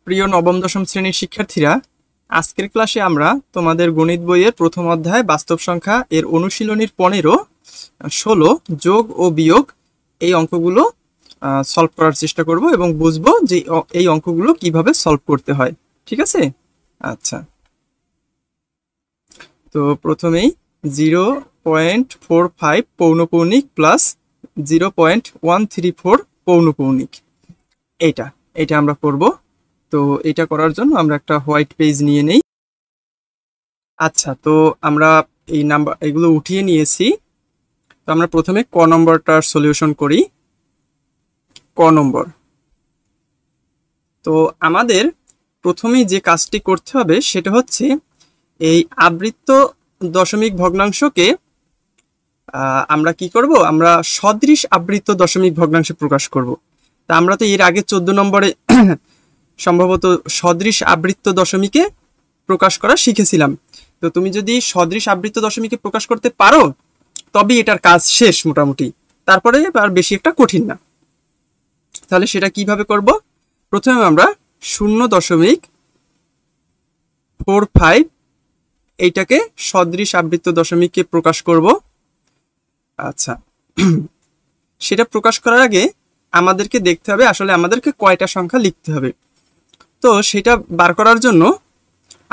প্রিয় নবম দশম শ্রেণীর শিক্ষার্থীরা, আজকের ক্লাসে আমরা তোমাদের গণিত বইয়ের প্রথম অধ্যায় বাস্তব সংখ্যা এর অনুশীলনীর 15, 16 যোগ ও বিয়োগ এই অঙ্কগুলো সলভ করার চেষ্টা করব এবং বুঝবো যে এই অঙ্কগুলো কিভাবে সলভ করতে হয়। ঠিক আছে? আচ্ছা, তো প্রথমেই 0.45 পৌনঃপৌনিক প্লাস 0.134 পৌনঃপৌনিক এটা আমরা করব। তো এটা করার জন্য আমরা একটা হোয়াইট পেজ নিয়ে নেই। আচ্ছা, তো আমরা এই এগুলো উঠিয়ে নিয়েছি। তো আমরা প্রথমে ক নম্বরটার সলিউশন করি। ক নম্বর, তো আমাদের প্রথমেই যে কাজটি করতে হবে সেটা হচ্ছে এই আবৃত্ত দশমিক ভগ্নাংশকে আমরা কি করব, আমরা সদৃশ আবৃত্ত দশমিক ভগ্নাংশে প্রকাশ করব। তা আমরা তো এর আগে 14 নম্বরে সম্ভবত সদৃশ আবৃত্ত দশমিকে প্রকাশ করা শিখেছিলাম। তো তুমি যদি সদৃশ আবৃত্ত দশমিকে প্রকাশ করতে পারো তবে এটার কাজ শেষ মোটামুটি, তারপরে আর বেশি একটা কঠিন না। তাহলে সেটা কিভাবে করব? প্রথমে আমরা 0.45 এইটাকে সদৃশ আবৃত্ত দশমিকে প্রকাশ করব। আচ্ছা, সেটা প্রকাশ করার আগে আমাদেরকে দেখতে হবে আসলে আমাদেরকে কয়টা সংখ্যা লিখতে হবে। তো সেটা বার করার জন্য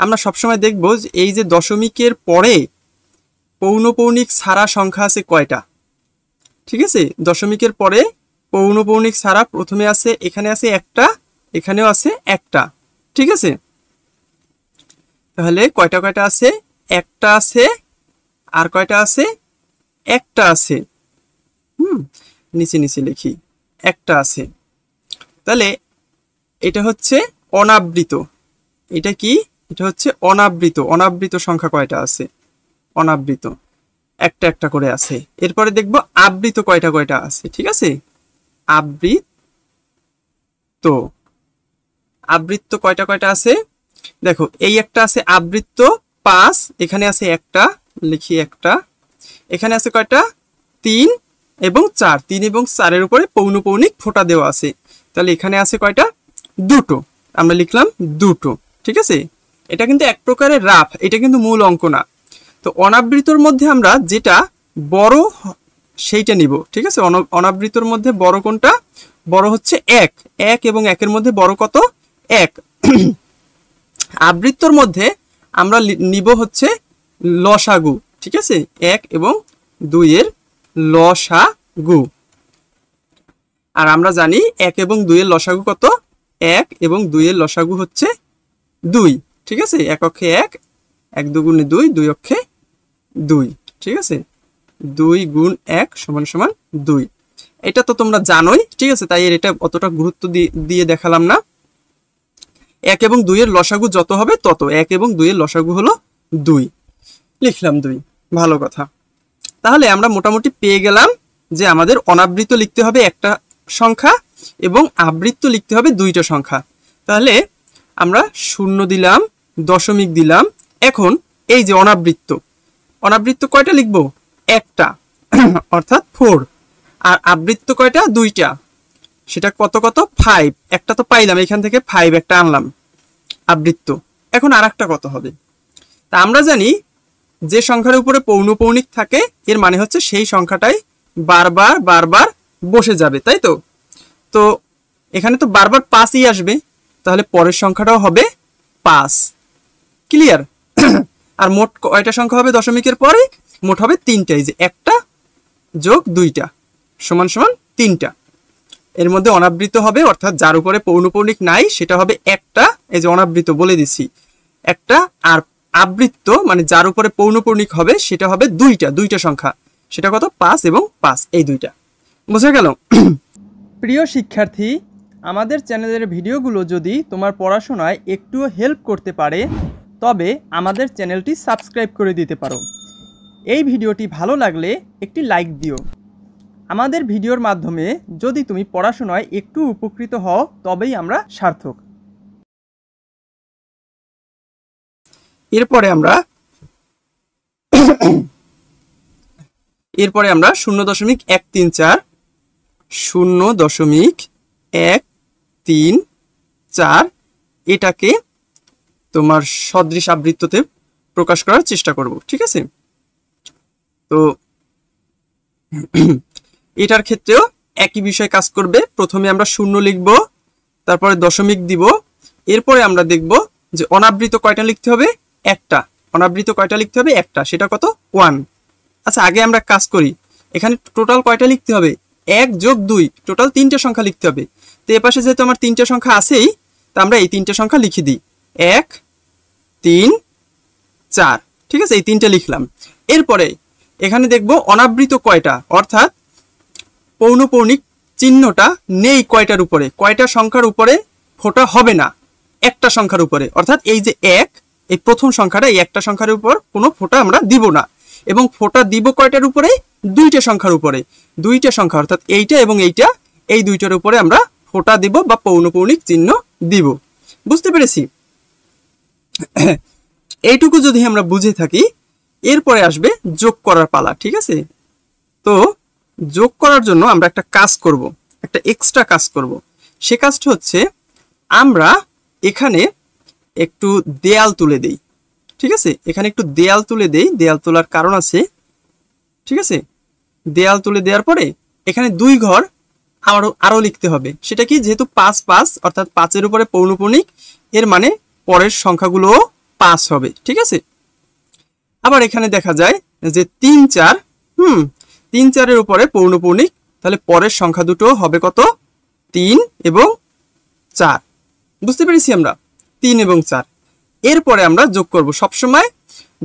আমরা সবসময় দেখব যে এই যে দশমিকের পরে পৌনঃপৌনিক ছাড়া সংখ্যা আছে কয়টা। ঠিক আছে, দশমিকের পরে পৌনঃপৌনিক ছাড়া প্রথমে আছে, এখানে আছে একটা, এখানেও আছে একটা। ঠিক আছে, তাহলে কয়টা আছে? একটা আছে, আর কয়টা আছে? একটা আছে। নিচে লিখি, একটা আছে। তাহলে এটা হচ্ছে অনাবৃত। এটা কি? এটা হচ্ছে অনাবৃত। অনাবৃত সংখ্যা কয়টা আছে? অনাবৃত একটা করে আছে। এরপরে দেখব আবৃত কয়টা আছে। ঠিক আছে, আবৃত্ত কয়টা আছে। দেখো, এই একটা আছে আবৃত্ত 5, এখানে আছে একটা, লিখি একটা। এখানে আছে কয়টা? 3 এবং 4। 3 এবং 4 এর উপরে পৌনঃপৌনিক ফোঁটা দেওয়া আছে। তাহলে এখানে আছে কয়টা? দুটো। আমরা লিখলাম দুটো। ঠিক আছে, এটা কিন্তু এক প্রকারের রাফ, এটা কিন্তু মূল অঙ্ক না। তো অনাবৃতর মধ্যে আমরা যেটা বড় সেইটা নিব। ঠিক আছে, অনাবৃতর মধ্যে বড় কোনটা? বড় হচ্ছে 1 এবং 1 মধ্যে বড় কত? 1। আবৃত্তর মধ্যে আমরা নিব হচ্ছে লসাগু। ঠিক আছে, 1 এবং 2 এর লসাগু। আর আমরা জানি 1 এবং 2 এর লসাগু কত? 1 এবং 2 এর লসাগু হচ্ছে 2। ঠিক আছে, 1 অক্ষে 1, 1 দুগুণে 2, 2 অক্ষে 2। ঠিক আছে, 2 গুণ 1 সমান সমান 2। এটা তো তোমরা জানোই। ঠিক আছে, তাই এটা অতটা গুরুত্ব দিয়ে দেখালাম না। 1 এবং 2 এর লসাগু যত হবে তত। 1 এবং 2 এর লসাগু হলো 2, লিখলাম 2। ভালো কথা। তাহলে আমরা মোটামুটি পেয়ে গেলাম যে আমাদের অনাবৃত লিখতে হবে একটা সংখ্যা এবং আবৃত্ত লিখতে হবে দুইটা সংখ্যা। তাহলে আমরা 0 দিলাম, দশমিক দিলাম। এখন এই যে অনাবৃত্ত কয়টা লিখবো? একটা, অর্থাৎ 4। আর আবৃত্ত কয়টা? দুইটা। সেটা কত? 5। একটা তো পাইলাম, এখান থেকে 5 একটা আনলাম আবৃত্ত। এখন আর একটা কত হবে? তা আমরা জানি যে সংখ্যার উপরে পৌনঃপৌনিক থাকে এর মানে হচ্ছে সেই সংখ্যাটাই বারবার বসে যাবে, তাই তো? তো এখানে তো বারবার 5ই আসবে, তাহলে পরের সংখ্যাটাও হবে 5। ক্লিয়ার? আর মোট কয়টা সংখ্যা হবে দশমিকের পরে? মোট হবে 3টা। এই যে একটা যোগ 2টা সমান সমান 3টা। এর মধ্যে অনাবৃত হবে, অর্থাৎ যার উপরে পৌনঃপৌনিক নাই সেটা হবে একটা। এই যে অনাবৃত বলে দিছি একটা, আর আবৃত্ত মানে যার উপরে পৌনঃপৌনিক হবে সেটা হবে দুইটা সংখ্যা। সেটা কত? 5 এবং 5, এই দুইটা। বুঝা গেল? প্রিয় শিক্ষার্থী, আমাদের চ্যানেলের ভিডিওগুলো যদি তোমার পড়াশোনায় একটুও হেল্প করতে পারে তবে আমাদের চ্যানেলটি সাবস্ক্রাইব করে দিতে পারো। এই ভিডিওটি ভালো লাগলে একটি লাইক দিও। আমাদের ভিডিওর মাধ্যমে যদি তুমি পড়াশোনায় একটু উপকৃত হও তবেই আমরা সার্থক। এরপরে আমরা 0.134 0.134 এটাকে তোমার সদৃশ আবৃত্ততে প্রকাশ করার চেষ্টা করব, ঠিক আছে? তো এটার ক্ষেত্রেও একই বিষয় কাজ করবে। প্রথমে আমরা শূন্য লিখব, তারপরে দশমিক দিব, এরপরে আমরা দেখব যে অনাবৃত কয়টা লিখতে হবে, একটা। অনাবৃত কয়টা লিখতে হবে, একটা, সেটা কত, 1। আচ্ছা, আগে আমরা কাজ করি, এখানে টোটাল কয়টা লিখতে হবে, 1 যোগ 2, টোটাল 3টে সংখ্যা লিখতে হবে। তো এপাশে যেহেতু আমার 3টে সংখ্যা আছেই, তো আমরা এই 3টে সংখ্যা লিখে দিই, 1 3 4, ঠিক আছে? এই 3টে লিখলাম। এরপরে এখানে দেখব অনাবৃত কয়টা, অর্থাৎ পৌনঃপৌনিক চিহ্নটা নেই কয়টার উপরে, কয়টা সংখ্যার উপরে ফোঁটা হবে না, একটা সংখ্যার উপরে। অর্থাৎ এই যে 1, এই প্রথম সংখ্যাটা, এই একটা সংখ্যার উপর কোনো ফোঁটা আমরা দিব না, এবং ফোঁটা দিব কয়টার উপরে, 2টে সংখ্যার উপরে। 2টে সংখ্যা অর্থাৎ এইটা এবং এইটা, এই 2টার উপরে আমরা ফোঁটা দিব বা পৌনঃপৌনিক চিহ্ন দিব। বুঝতে পেরেছি? এইটুকু যদি আমরা বুঝে থাকি, এরপরে আসবে যোগ করার পালা, ঠিক আছে? তো যোগ করার জন্য আমরা একটা কাজ করব, একটা এক্সট্রা কাজ করব। সে কাজটা হচ্ছে আমরা এখানে একটু দেয়াল তুলে দেই, ঠিক আছে? এখানে একটু দেয়াল তুলে দেই, দেয়াল তোলার কারণ আছে, ঠিক আছে? দেয়াল তুলে দেওয়ার পরে এখানে 2 ঘর আরো লিখতে হবে। সেটা কি, যেহেতু 5 5 অর্থাৎ 5-এর উপরে পৌনঃপৌনিক, এর মানে পরের সংখ্যাগুলো 5 হবে, ঠিক আছে? আবার এখানে দেখা যায় যে 3 4, 3 4-এর উপরে পৌনঃপৌনিক, তাহলে পরের সংখ্যা দুটো হবে কত, 3 এবং 4। বুঝতে পেরেছি আমরা, 3 এবং 4। এরপরে আমরা যোগ করব। সবসময়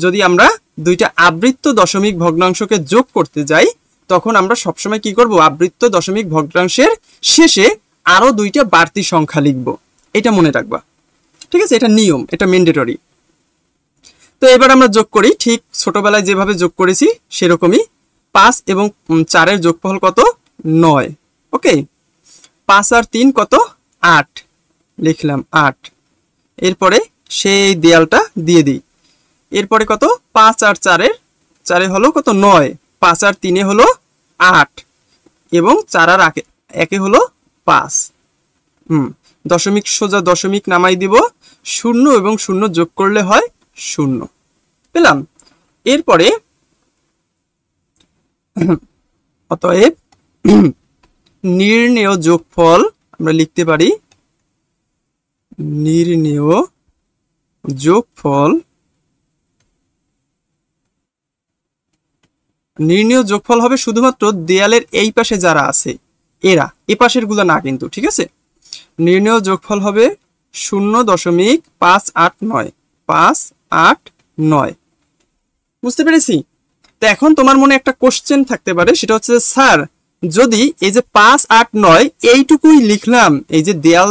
যদি আমরা দুইটা আবৃত্ত দশমিক ভগ্নাংশকে যোগ করতে যাই, তখন আমরা সবসময় কি করব, আবৃত্ত দশমিক ভগ্নাংশের শেষে আরো 2টা বাড়তি সংখ্যা লিখব। এটা মনে রাখবা, ঠিক আছে? এটা নিয়ম, এটা ম্যান্ডেটরি। তো এবার আমরা যোগ করি, ঠিক ছোটবেলায় যেভাবে যোগ করেছি সেরকমই। 5 এবং 4-এর যোগফল কত, 9। ওকে, 5 আর 3 কত, 8, লিখলাম 8। এরপরে সেই দেয়ালটা দিয়ে দিই। এরপরে কত, 5 আর 4-এ হলো কত, 9, 5 আর 3-এ হলো 8, এবং 4 আর 1-এ হলো 5। দশমিক সোজা দশমিক নামাই দিব, 0 এবং 0 যোগ করলে হয় 0, পেলাম। এরপরে অতএব নির্ণেয় যোগফল আমরা লিখতে পারি, নির্ণেয় যোগফল, নির্ণেয় যোগফল হবে শুধুমাত্র দেয়ালের এই পাশে যারা আছে এরা, এ পাশের গুলো না কিন্তু, ঠিক আছে? নির্ণেয় যোগফল হবে 0.589, 589। বুঝতে পেরেছি? তো এখন তোমার মনে একটা কোশ্চেন থাকতে পারে, সেটা হচ্ছে স্যার, যদি এই যে 589 এইটুকুই লিখলাম, এই যে দেয়াল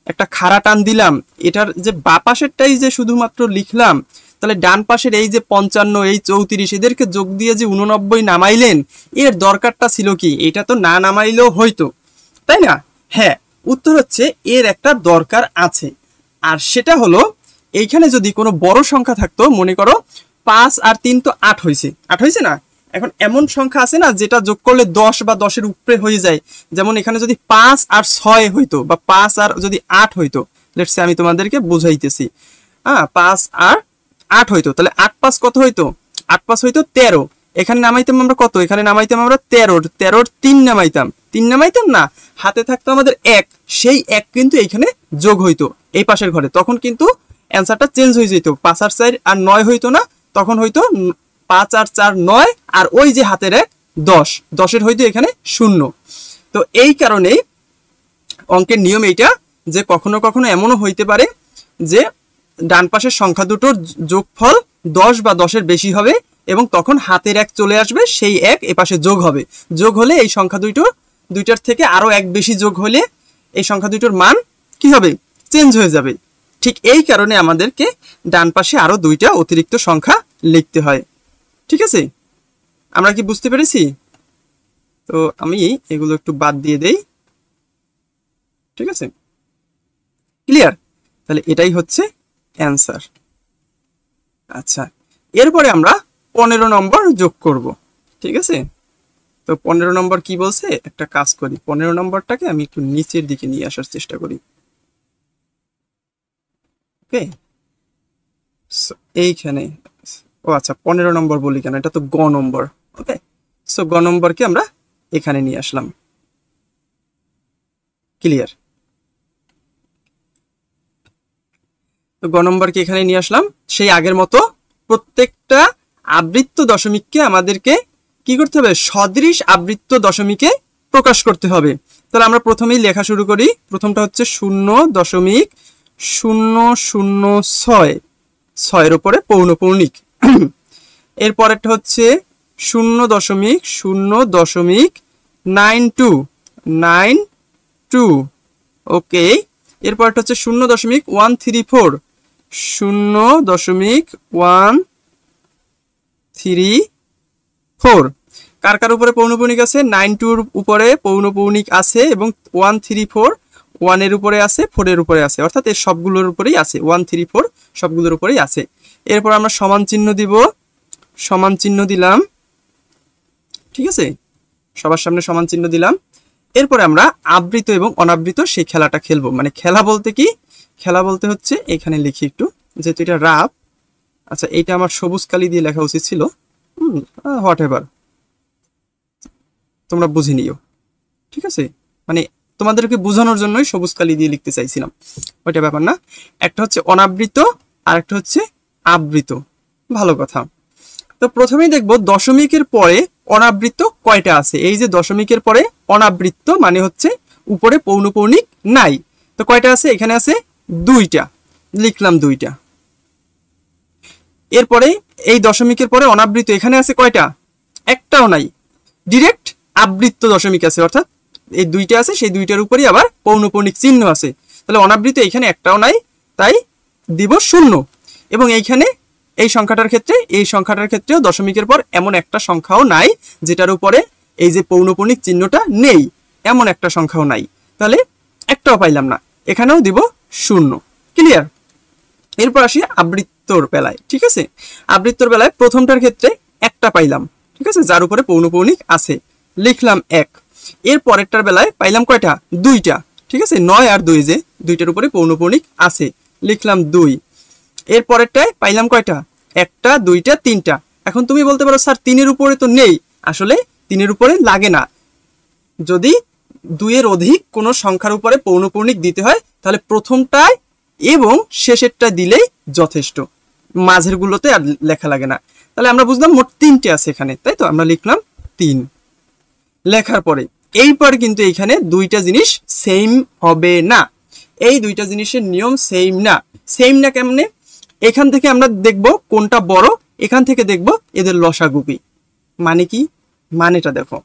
একটা খাড়া টান দিলাম, এটার যে বাঁ পাশেরটাই যে শুধুমাত্র লিখলাম, তাহলে ডান পাশের এই যে 55, এই 34, এদেরকে যোগ দিয়ে যে 89 নামাইলেন, এর দরকারটা ছিল কি? এটা তো না নামাইলেও হয়তো, তাই না? হ্যাঁ, উত্তর হচ্ছে এর একটা দরকার আছে। আর সেটা হলো, এইখানে যদি কোনো বড় সংখ্যা থাকতো, মনে করো 5 আর 3 তো 8 হয়েছে, 8 হয়েছে না? এখন এমন সংখ্যা আছে না যেটা যোগ করলে 10 বা 10-এর উপরে হয়ে যায়। যেমন এখানে যদি 5 আর 6 হইতো, বা 5 আর যদি 8 হইতো, লেটস সে আমি তোমাদেরকে বুঝাইতেছি। 5 আর 8 হইতো, তাহলে 8 5 কত হইতো, 8 5 হইতো 13। এখানে নামাইতাম আমরা কত, এখানে নামাইতাম আমরা 13, 13-র 3 নামাইতাম, 3 নামাইতাম না, হাতে থাকতো আমাদের 1, সেই 1 কিন্তু এইখানে যোগ হইতো এই পাশের ঘরে, তখন কিন্তু অ্যান্সারটা চেঞ্জ হয়ে যেত। 5 আর 4 আর 9 হইতো না, তখন হইতো 5 আর 4 9, আর ওই যে হাতের 1 10, 10-এর হইতো এখানে 0। তো এই কারণে অঙ্কের নিয়ম এইটা, যে কখনো কখনো এমনও হইতে পারে যে ডান পাশের সংখ্যা দুটোর যোগফল 10 বা 10-এর বেশি হবে, এবং তখন হাতের 1 চলে আসবে, সেই 1 এপাশে যোগ হবে। যোগ হলে এই সংখ্যা দুইটার থেকে আরো 1 বেশি যোগ হলে এই সংখ্যা দুটোর মান কি হবে, চেঞ্জ হয়ে যাবে। ঠিক এই কারণে আমাদেরকে ডান পাশে আরো 2টা অতিরিক্ত সংখ্যা লিখতে হয়, ঠিক আছে? আমরা কি বুঝতে পেরেছি? তো আমি এগুলো একটু বাদ দিয়ে দেই, ঠিক আছে? ক্লিয়ার? তাহলে এটাই হচ্ছে অ্যান্সার। আচ্ছা, এরপরে আমরা 15 নম্বর যোগ করব, ঠিক আছে? তো 15 নম্বর কি বলছে, একটা কাজ করি, 15 নম্বরটাকে আমি একটু নিচের দিকে নিয়ে আসার চেষ্টা করি। ওকে, এইখানে ও আচ্ছা 15 নম্বর বলি কেন, এটা তো গ নম্বর। ওকে, সো গ নম্বরকে আমরা এখানে নিয়ে আসলাম। ক্লিয়ার? তো গ নম্বরকে এখানে নিয়ে আসলাম। সেই আগের মতো প্রত্যেকটা আবৃত্ত দশমিককে আমাদেরকে কি করতে হবে, সদৃশ আবৃত্ত দশমিকে প্রকাশ করতে হবে। তাহলে আমরা প্রথমেই লেখা শুরু করি। প্রথমটা হচ্ছে 0.006, 6-এর উপরে পৌনঃপুনিক। এরপরেরটা হচ্ছে 0.0.92, ওকে। এরপরটা হচ্ছে 0.134, 0.134। কার কার উপরে পৌনঃপুনিক আছে? 92-র উপরে পৌনঃপুনিক আছে এবং 134 1-এর উপরে আছে, 4-এর উপরে আছে, অর্থাৎ এই সবগুলোর উপরেই আছে, 134 সবগুলোর উপরেই আছে। এরপর আমরা সমান চিহ্ন দিব, সমান চিহ্ন দিলাম, ঠিক আছে, সবার সামনে সমান চিহ্ন দিলাম। এরপরে আমরা আবৃত এবং অনাবৃত সেই খেলাটা খেলবো। মানে খেলা বলতে কি, খেলা বলতে হচ্ছে এখানে লিখি একটু, যেহেতু এটা রাফ। আচ্ছা, এইটা আমার সবুজ কালি দিয়ে লেখা উচিত ছিল, হোয়াট এভার, তোমরা বুঝে নিও, ঠিক আছে। মানে তোমাদেরকে বোঝানোর জন্যই সবুজ কালি দিয়ে লিখতে চাইছিলাম, ওইটা ব্যাপার না। একটা হচ্ছে অনাবৃত আর একটা হচ্ছে আবৃত, ভালো কথা। তো প্রথমেই দেখব দশমিকের পরে অনাবৃত্ত কয়টা আছে। এই যে দশমিকের পরে অনাবৃত্ত মানে হচ্ছে উপরে পৌনঃপুনিক নাই। তো কয়টা আছে? এখানে আছে 2টা, লিখলাম 2টা। এরপরে এই দশমিকের পরে অনাবৃত্ত এখানে আছে কয়টা? একটাও নাই, ডিরেক্ট আবৃত্ত দশমিক আছে, অর্থাৎ এই 2টা আছে, সেই 2টার উপরেই আবার পৌনঃপুনিক চিহ্ন আছে। তাহলে অনাবৃত্ত এখানে একটাও নাই, তাই দিব 0। এবং এইখানে এই সংখ্যাটার ক্ষেত্রেও দশমিকের পর এমন একটা সংখ্যাও নাই যেটার উপরে এই যে পৌনঃপুনিক চিহ্নটা নেই, এমন একটা সংখ্যাও নাই, তাহলে একটাও পাইলাম না, এখানেও দিব 0। ক্লিয়ার? এরপর আসি আবৃত্তর বেলায়, ঠিক আছে। আবৃত্তর বেলায় প্রথমটার ক্ষেত্রে একটা পাইলাম, ঠিক আছে, যার উপরে পৌনঃপুনিক আছে, লিখলাম 1। এর পরেরটার বেলায় পাইলাম কয়টা? 2টা, ঠিক আছে, 9 আর 2, যে 2টার উপরে পৌনঃপুনিক আছে, লিখলাম 2। এর পরেরটায় পাইলাম কয়টা? 1টা 2টা 3টা। এখন তুমি বলতে পারো স্যার 3-এর উপরে তো নেই। আসলে 3-এর উপরে লাগে না, যদি 2-এর অধিক কোনো সংখ্যার উপরে পৌনঃপুনিক দিতে হয় তাহলে প্রথমটায় এবং শেষেরটা দিলেই যথেষ্ট, মাঝের গুলোতে আর লেখা লাগে না। তাহলে আমরা বুঝলাম মোট 3টে আছে এখানে, তাই তো? আমরা লিখলাম 3। লেখার পরে এইবার কিন্তু এখানে 2টা জিনিস সেম হবে না, এই 2টা জিনিসের নিয়ম সেম না। সেম না কেমনে? এখান থেকে আমরা দেখব কোনটা বড়, এখান থেকে দেখব এদের লসাগু কি। মানে কি? মানেটা দেখো,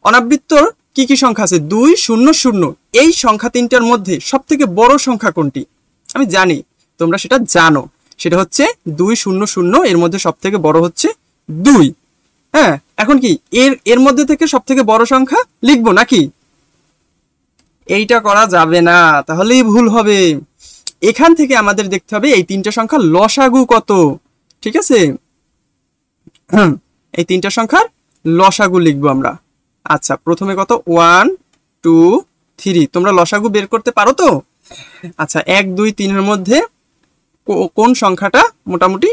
অনাবৃত্তর কি কি সংখ্যা আছে? 2 0 0। এই সংখ্যা 3টার মধ্যে সবথেকে বড় সংখ্যা কোনটি? আমি জানি তোমরা সেটা জানো, সেটা হচ্ছে 2 0 0। এর মধ্যে সবথেকে বড় হচ্ছে 2। হ্যাঁ, এখন কি এর মধ্যে থেকে সবথেকে বড় সংখ্যা লিখবো নাকি? এইটা করা যাবে না, তাহলেই ভুল হবে। এখান থেকে আমাদের দেখতে হবে এই 3টা সংখ্যার লসাগু কত, ঠিক আছে। এই 3টা সংখ্যার লসাগু লিখবো আমরা। আচ্ছা, প্রথমে কত? 1 2 3। তোমরা লসাগু বের করতে পারো তো? আচ্ছা, 1 2 3-এর মধ্যে কোন সংখ্যাটা মোটামুটি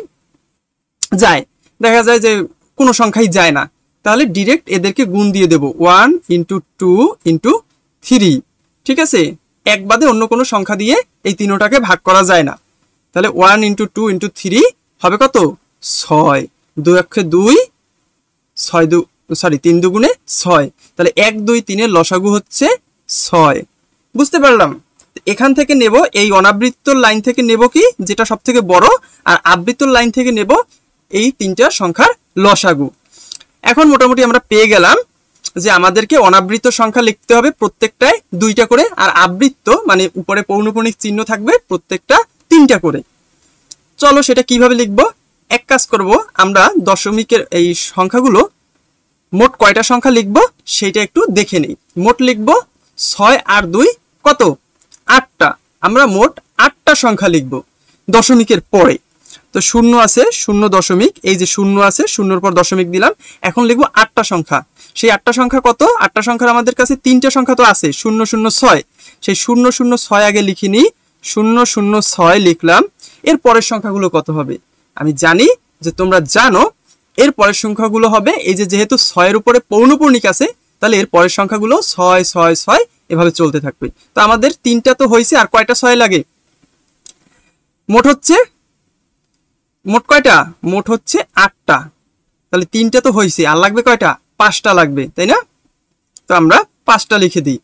যায়? দেখা যায় যে কোনো সংখ্যাই যায় না, তাহলে ডিরেক্ট এদেরকে গুণ দিয়ে দেব, 1 × 2 × 3, ঠিক আছে। এক বাদে অন্য কোনো সংখ্যা দিয়ে এই তিনোটাকে ভাগ করা যায় না। তাহলে 1 × 2 × 3 হবে কত? 6। 2 অক্ষে 2, 3 দুগুণে 6। তাহলে 1 2 3-এর লসাগু হচ্ছে 6। বুঝতে পারলাম? এখান থেকে নেব, এই অনাবৃত্তর লাইন থেকে নেব কি, যেটা সব থেকে বড়, আর আবৃত্তর লাইন থেকে নেব এই 3টা সংখ্যার লসাগু। এখন মোটামুটি আমরা পেয়ে গেলাম যে আমাদেরকে অনাবৃত্ত সংখ্যা লিখতে হবে প্রত্যেকটায় 2টা করে, আর আবৃত্ত মানে উপরে পৌনঃপুনিক চিহ্ন থাকবে প্রত্যেকটা 3টা করে। চলো সেটা কিভাবে লিখবো? এক কাজ করব, আমরা দশমিকের এই সংখ্যাগুলো মোট কয়টা সংখ্যা লিখবো সেটা একটু দেখে নেই। মোট লিখবো 6 আর 2 কত? 8টা। আমরা মোট 8টা সংখ্যা লিখবো দশমিকের পরে। তো 0 আছে, 0 দশমিক, এই যে 0 আছে, 0-এর পর দশমিক দিলাম। এখন লিখবো 8টা সংখ্যা। সেই 8টা সংখ্যা কত? 8টা সংখ্যার আমাদের কাছে 3টা সংখ্যা তো আছে, 0 0 6। সেই 0 0 6 আগে লিখে নিই, 006 লিখলাম, এর পরের সংখ্যাগুলো কত হবে? আমি জানি যে তোমরা জানো এর পরের সংখ্যাগুলো হবে এই যে যেহেতু 6 এর উপরে পৌনঃপুনিক আছে তাহলে এর পরের সংখ্যাগুলো 6 6 6 এভাবে চলতে থাকবে। তো আমাদের 3টা তো হয়েছে, আর কয়টা 6 লাগে? মোট কয়টা? মোট হচ্ছে 8টা। তাহলে 3টা তো হয়েছে, আর লাগবে কয়টা? 5টা লাগবে, তাই না? তো আমরা 5টা লিখে দিই।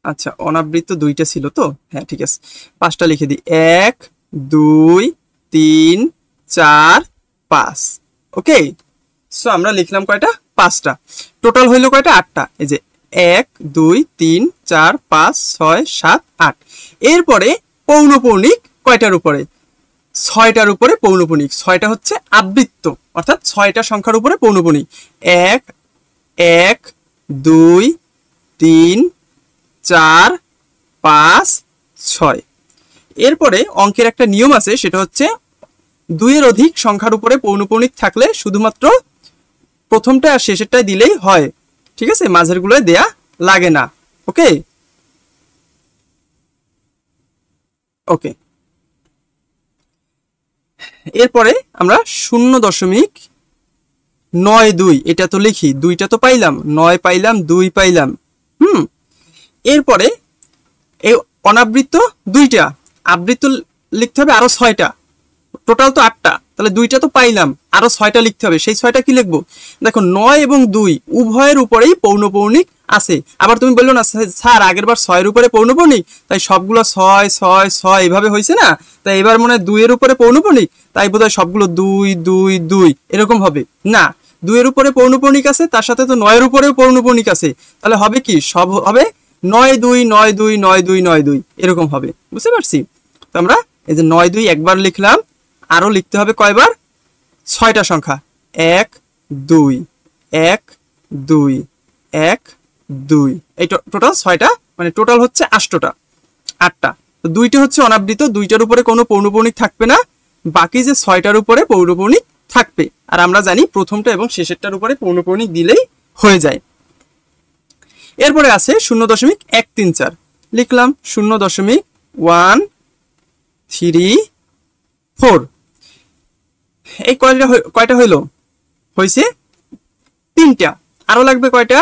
আচ্ছা, অনাবৃত্ত 2টা ছিল তো, হ্যাঁ ঠিক আছে, 5টা লিখে দিই। 1 2 3 4 5। ওকে, সো আমরা লিখলাম কয়টা? 5টা। টোটাল হইলো কয়টা? 8টা। এই যে 1 2 3 4 5 6 7 8। এরপরে পৌনঃপুনিক কয়টার উপরে? 6টার উপরে পৌনঃপুনিক। 6টা হচ্ছে আবৃত্ত, অর্থাৎ 6টা সংখ্যার উপরে পৌনঃপুনিক। 1 1 2 3 4 5 6। এরপরে অঙ্কের একটা নিয়ম আছে, সেটা হচ্ছে 2 এর অধিক সংখ্যার উপরে পৌনঃপুনিক থাকলে শুধুমাত্র প্রথমটা আর শেষেরটাই দিলেই হয়, ঠিক আছে? মাঝের গুলোয় দেয়া লাগে না। ওকে ওকে, এরপরে আমরা 0.92 এটা তো লিখি, 2টা তো পাইলাম, 9 পাইলাম, 2 পাইলাম। এরপরে এই অনাবৃত্ত 2টা, আবৃত্ত লিখতে হবে আরো 6টা, টোটাল তো 8টা। তাহলে 2টা তো পাইলাম, আরো 6টা লিখতে হবে। সেই 6টা কি লিখবো? দেখো 9 এবং 2 উভয়ের উপরেই পৌনঃপুনিক আছে। আবার তুমি বললো না স্যার আগের বার 6 এর উপরে পৌনঃপুনিক, তাই সবগুলো 6 6 6 এইভাবে হয়েছে না, তাই এবার মনে হয় 2 এর উপরে পৌনঃপুনিক, তাই বোধহয় সবগুলো 2 2 2 এরকম হবে না। 2 এর উপরে পৌনঃপুনিক আছে, তার সাথে তো 9 এর উপরেও পৌনঃপুনিক আছে, তাহলে হবে কি? সব হবে 9 2 9 2 9 2 9 2 এরকম হবে। বুঝতে পারছি? তো আমরা এই যে 9 2 একবার লিখলাম, আরো লিখতে হবে কয়বার? 6টা সংখ্যা। 1 2 1 2 1 2, এই টোটাল 6টা, মানে টোটাল হচ্ছে 8টা। তো 2টা হচ্ছে অনাবৃত, 2টার উপরে কোনো পৌনঃপুনিক থাকবে না, বাকি যে 6টার উপরে পৌনঃপুনিক থাকবে। আর আমরা জানি প্রথমটা এবং শেষেরটার উপরে পৌনঃপুনিক দিলেই হয়ে যায়। এরপরে আছে 0.134 লিখলাম, 0.134। এই কয়টা হইলো? হয়েছে 3টা। আরো লাগবে কয়টা?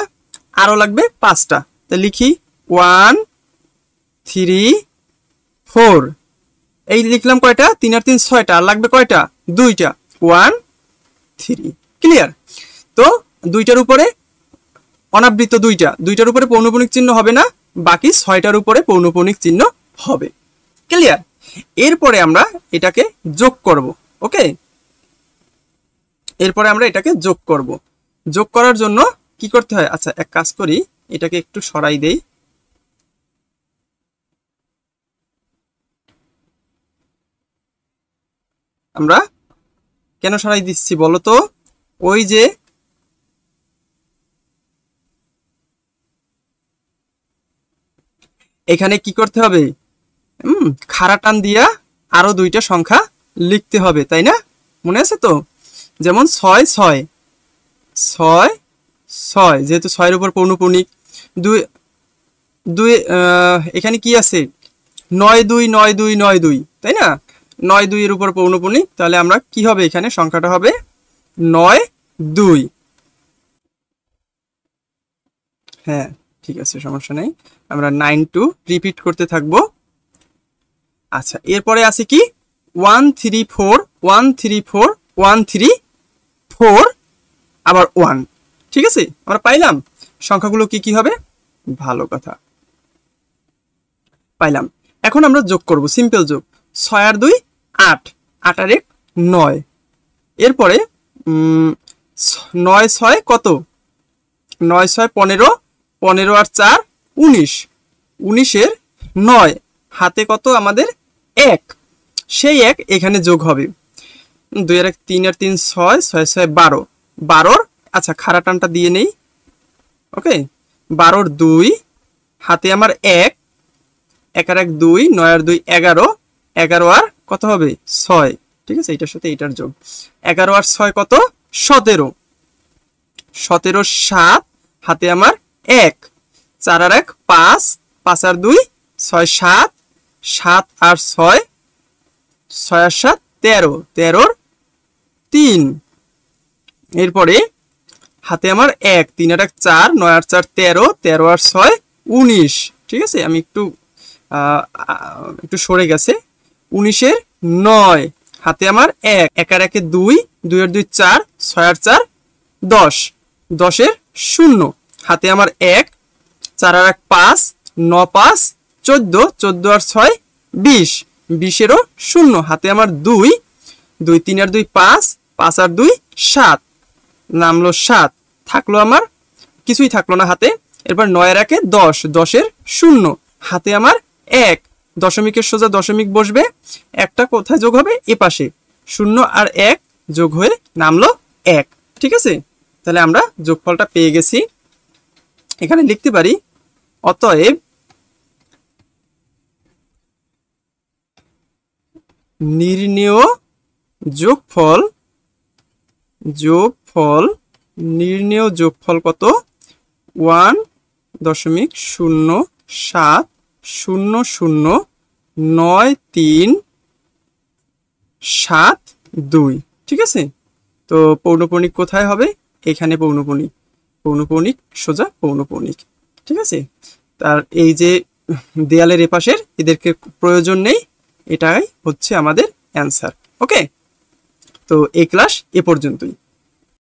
আরো লাগবে 5টা। তো লিখি 1 3 4। এই লিখলাম কয়টা? 3 আর 3 6টা, আর লাগবে কয়টা? 2টা। 1 3। ক্লিয়ার? তো 2টার উপরে অনাবৃত্ত, 2টার উপরে পৌনঃপুনিক চিহ্ন হবে না, বাকি 6টার উপরে পৌনঃপুনিক চিহ্ন হবে। ক্লিয়ার? এরপরে আমরা এটাকে যোগ করব। ওকে, এরপরে আমরা এটাকে যোগ করব। যোগ করার জন্য কি করতে হয়? আচ্ছা, এক কাজ করি, এটাকে একটু সরাই দেই। আমরা কেন সরাই দিচ্ছি বলো তো? ওই যে এখানে কি করতে হবে? খাড়া টান দিয়া আরো 2টা সংখ্যা লিখতে হবে, তাই না? মনে আছে তো? যেমন 6 6 6 6, যেহেতু 6 এর উপর পৌনঃপুনিক। 2 2 এখানে কি আছে? 9 2 9 2 9 2, তাই না? 9 2 এর উপর পৌনঃপুনিক, তাহলে আমরা কি হবে? এখানে সংখ্যাটা হবে 9 2। হ্যাঁ ঠিক আছে, সমস্যা নেই, আমরা 9 2 রিপিট করতে থাকবো। আচ্ছা, এরপরে আছে কি? 1 3 4 1 3 4 1 3 4 আবার 1। ঠিক আছে, আমরা পাইলাম সংখ্যাগুলো কি কি হবে। ভালো কথা, পাইলাম। এখন আমরা যোগ করব, সিম্পল যোগ। 6 আর 2 8, 8 আর 1 9। এরপরে 9 6 কত? 9 6 15, 15 আর 4 19, 19 এর 9 হাতে কত আমাদের? 1। সেই 1 এখানে যোগ হবে। 2 আর 1 3 আর 3 6, 6 6 12, 12। আচ্ছা, খাড়া টানটা দিয়ে নেই। ওকে, 12 2 হাতে আমার 1, 1 আর 1 2, 9 আর 2 11, 11 আর কত হবে? 6। ঠিক আছে, এটার সাথে এটার যোগ। 11 আর 6 কত? 17, 17 7 হাতে আমার 1, 4 আর 1 5, 5 আর 2 6 7, 7 আর 6, 6 আর 7 13, 13 3। এরপরে হাতে আমার 1, 3 আর 1 4, 9 আর 4 13, 13 আর 6 19। ঠিক আছে, আমি একটু সরে গেছে। 19 এর 9, হাতে আমার 1, 1 আর 1 2, 2 আর 2 4, 6 আর 4 10, 10 এর 0, হাতে আমার 1, 4 আর 1 5, 9 5 14, 14 আর 6 20, 20 এরও 0, হাতে আমার 2, 2 3 আর 2 5, 5 আর 2 7, নামলো 7, থাকলো আমার কিছুই থাকলো না হাতে। এরপর 9 এর 1 10, 10 এর 0, হাতে আমার 1, দশমিকের সোজা দশমিক বসবে, একটা কোথায় যোগ হবে এ পাশে, 0 আর 1 যোগ হয়ে নামলো 1। ঠিক আছে, তাহলে আমরা যোগফলটা পেয়ে গেছি। এখানে লিখতে পারি অতএব নির্ণেয় যোগফল নির্ণেয় যোগফল কত? 1.0709372। ঠিক আছে, তো পৌনঃপুনিক কোথায় হবে? এখানে পৌনঃপুনিক সোজা পৌনঃপুনিক। ঠিক আছে, তার এই যে দেয়ালের এপাশের এদেরকে প্রয়োজন নেই, এটাই হচ্ছে আমাদের অ্যান্সার। ওকে, তো এই ক্লাস এ পর্যন্তই।